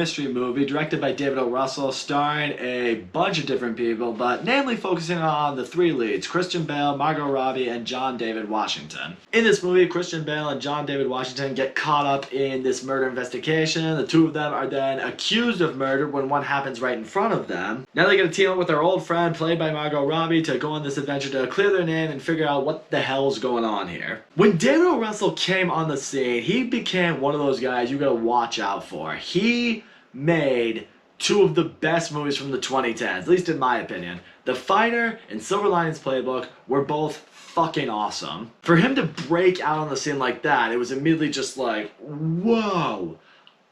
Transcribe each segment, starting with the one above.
mystery movie directed by David O. Russell, starring a bunch of different people, but namely focusing on the three leads, Christian Bale, Margot Robbie, and John David Washington. In this movie, Christian Bale and John David Washington get caught up in this murder investigation. The two of them are then accused of murder when one happens right in front of them. Now they get to team up with their old friend, played by Margot Robbie, to go on this adventure to clear their name and figure out what the hell's going on here. When David O. Russell came on the scene, he became one of those guys you gotta watch out for. He made two of the best movies from the 2010s, at least in my opinion. The Fighter and Silver Linings Playbook were both fucking awesome. For him to break out on the scene like that, it was immediately just like, whoa,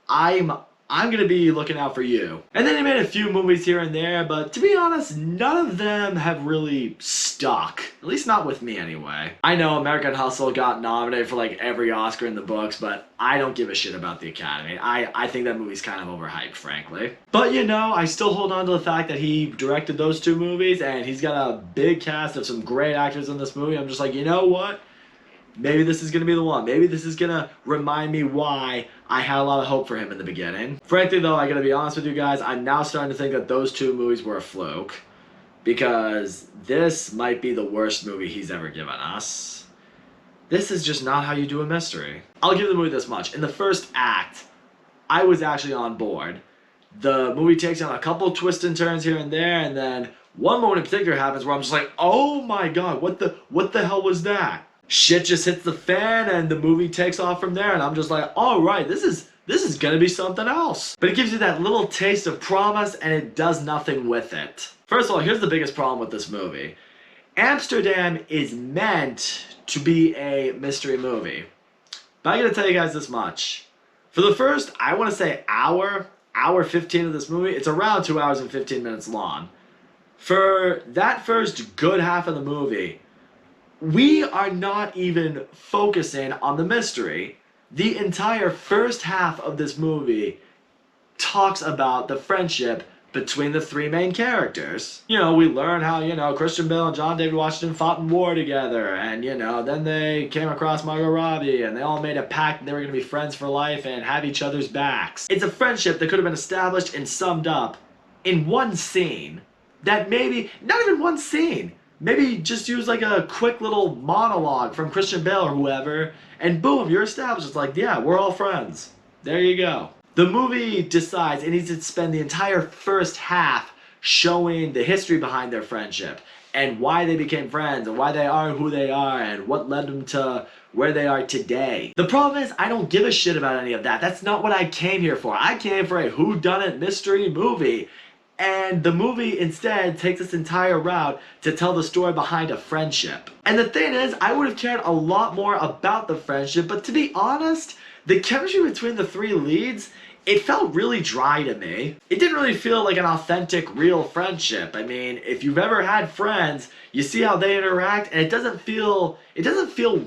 I'm gonna be looking out for you. And then he made a few movies here and there, but to be honest, none of them have really stuck. At least not with me anyway. I know American Hustle got nominated for like every Oscar in the books, but I don't give a shit about the Academy. I think that movie's kind of overhyped, frankly. But you know, I still hold on to the fact that he directed those two movies, and he's got a big cast of some great actors in this movie. I'm just like, you know what? Maybe this is going to be the one. Maybe this is going to remind me why I had a lot of hope for him in the beginning. Frankly, though, I got to be honest with you guys, I'm now starting to think that those two movies were a fluke. Because this might be the worst movie he's ever given us. This is just not how you do a mystery. I'll give the movie this much. In the first act, I was actually on board. The movie takes on a couple twists and turns here and there, and then one moment in particular happens where I'm just like, oh my god, what the hell was that? Shit just hits the fan and the movie takes off from there, and I'm just like, all right, this is gonna be something else. But it gives you that little taste of promise, and it does nothing with it. First of all, here's the biggest problem with this movie. Amsterdam is meant to be a mystery movie. But I gotta tell you guys this much. For the first, I wanna say hour 15 of this movie, it's around 2 hours and 15 minutes long. For that first good half of the movie, we are not even focusing on the mystery. The entire first half of this movie talks about the friendship between the three main characters. You know, we learn how, Christian Bale and John David Washington fought in war together, and, then they came across Margot Robbie, and they all made a pact that they were going to be friends for life and have each other's backs. It's a friendship that could have been established and summed up in one scene. That maybe, not even one scene, maybe just use like a quick little monologue from Christian Bale or whoever, and boom, you're established. It's like, yeah, we're all friends. There you go. The movie decides it needs to spend the entire first half showing the history behind their friendship and why they became friends and why they are who they are and what led them to where they are today. The problem is, I don't give a shit about any of that. That's not what I came here for. I came for a whodunit mystery movie. And the movie instead takes its entire route to tell the story behind a friendship. And the thing is, I would have cared a lot more about the friendship, but to be honest, the chemistry between the three leads, it felt really dry to me. It didn't really feel like an authentic, real friendship. I mean, if you've ever had friends, you see how they interact, and it doesn't feel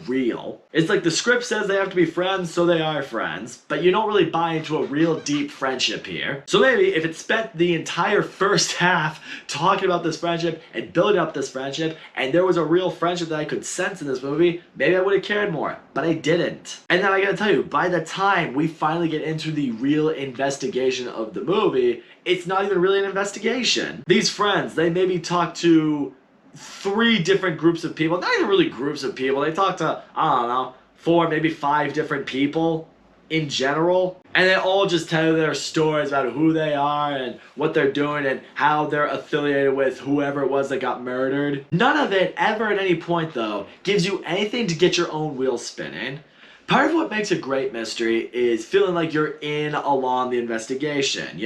real. It's like the script says they have to be friends, so they are friends, but you don't really buy into a real deep friendship here. So maybe if it spent the entire first half talking about this friendship and building up this friendship, and there was a real friendship that I could sense in this movie, maybe I would have cared more, but I didn't. And then I gotta tell you, by the time we finally get into the real investigation of the movie, it's not even really an investigation. These friends, they maybe talk to 3 different groups of people, not even really groups of people, they talk to, I don't know, 4, maybe 5 different people in general, and they all just tell their stories about who they are and what they're doing and how they're affiliated with whoever it was that got murdered. None of it ever at any point, though, gives you anything to get your own wheels spinning. Part of what makes a great mystery is feeling like you're in along the investigation,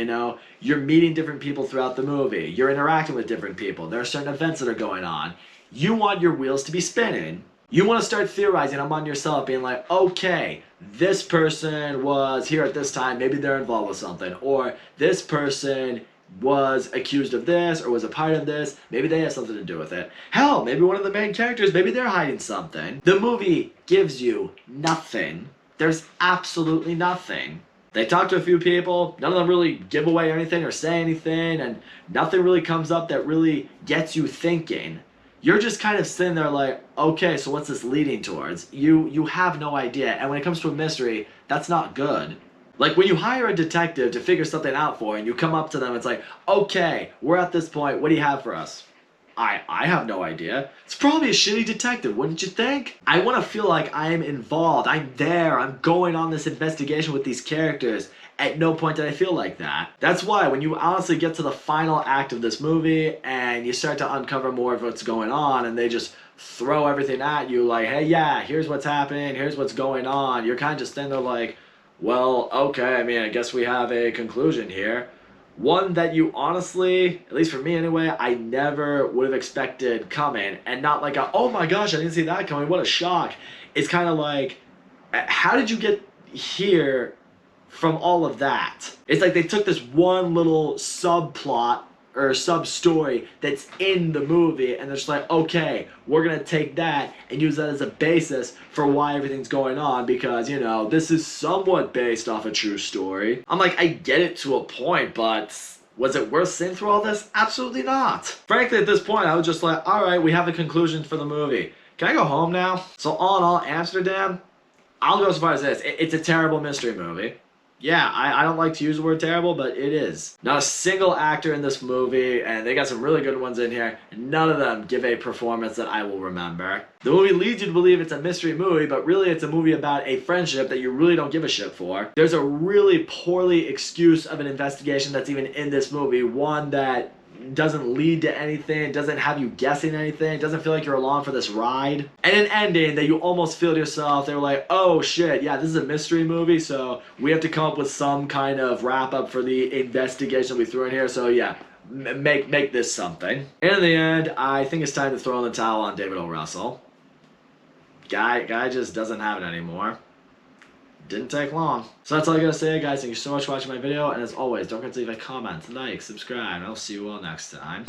You're meeting different people throughout the movie. You're interacting with different people. There are certain events that are going on. You want your wheels to be spinning. You want to start theorizing among yourself, being like, okay, this person was here at this time. Maybe they're involved with something. Or this person was accused of this or was a part of this. Maybe they have something to do with it. Hell, maybe one of the main characters, maybe they're hiding something. The movie gives you nothing. There's absolutely nothing. They talk to a few people, none of them really give away anything or say anything, and nothing really comes up that really gets you thinking. You're just kind of sitting there like, okay, so what's this leading towards? You have no idea. And when it comes to a mystery, that's not good. Like when you hire a detective to figure something out for you and you come up to them, it's like, okay, we're at this point, what do you have for us? I have no idea. It's probably a shitty detective, wouldn't you think? I want to feel like I am involved. I'm there. I'm going on this investigation with these characters. At no point did I feel like that. That's why when you honestly get to the final act of this movie and you start to uncover more of what's going on and they just throw everything at you like, hey, yeah, here's what's happening, here's what's going on. You're kind of just standing there like, well, okay, I mean, I guess we have a conclusion here. One that you honestly, at least for me anyway, I never would have expected coming. And not like, oh my gosh, I didn't see that coming, what a shock. It's kind of like, how did you get here from all of that? It's like they took this one little subplot or sub story that's in the movie and they're just like, okay, we're gonna take that and use that as a basis for why everything's going on because, you know, this is somewhat based off a true story. I'm like, I get it to a point, but was it worth sitting through all this? Absolutely not. Frankly, at this point, I was just like, all right, we have a conclusion for the movie. Can I go home now? So all in all, Amsterdam, I'll go as far as this. It's a terrible mystery movie. Yeah, I don't like to use the word terrible, but it is. Not a single actor in this movie, and they got some really good ones in here. None of them give a performance that I will remember. The movie leads you to believe it's a mystery movie, but really it's a movie about a friendship that you really don't give a shit for. There's a really poorly excuse of an investigation that's even in this movie. One that doesn't lead to anything, doesn't have you guessing anything, doesn't feel like you're along for this ride. And an ending that you almost feel to yourself, they were like, oh shit, yeah, this is a mystery movie, so we have to come up with some kind of wrap up for the investigation we threw in here, so yeah, make this something. And in the end, I think it's time to throw in the towel on David O. Russell. Guy just doesn't have it anymore. Didn't take long. So that's all I gotta say, guys. Thank you so much for watching my video, and as always, don't forget to leave a comment, like, subscribe, and I'll see you all next time.